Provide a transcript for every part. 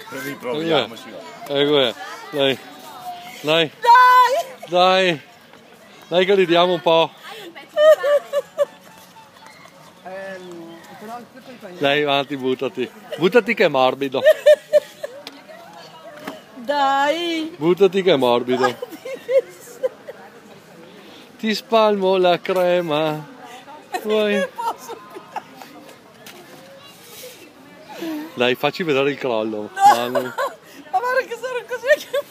Riproviamoci. Ecco, dai. Dai. Dai! Dai. Dai che ridiamo un po'. Dai, avanti, buttati. Buttati che è morbido. Dai! Buttati che è morbido. Ti spalmo la crema. Vuoi? Dai, facci vedere il crollo, Manu. Ma guarda che sono così che...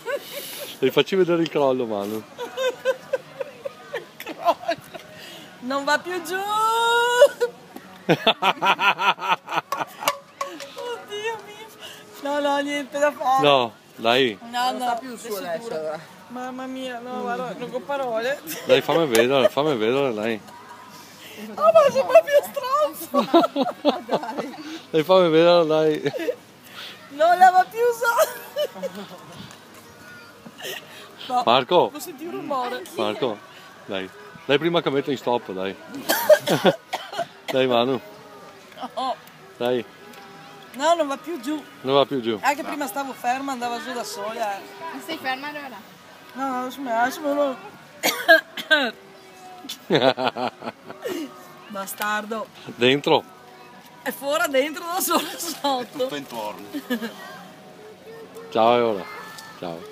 Dai, facci vedere il crollo, Manu. Non va più giù! Oddio mio! No, no, niente da fare! No, dai. No, Non sta più su adesso allora. Mamma mia, no, guarda, non ho parole. Dai, fammi vedere, dai. Oh, ma sei proprio stronzo! Dai, fammi vedere, dai. Non la va più usare! No, Marco, ho sentito un rumore. Marco, dai. Dai prima che metto in stop, dai. Dai, Manu. Oh, Dai, no, non va più giù. non va più giù. Anche prima stavo ferma, andava giù da sola. Ma stai ferma allora? No, adesso me lo... Bastardo. Dentro. È fuori, dentro, da solo, sotto. Tutto intorno. Ciao, e ora. Ciao.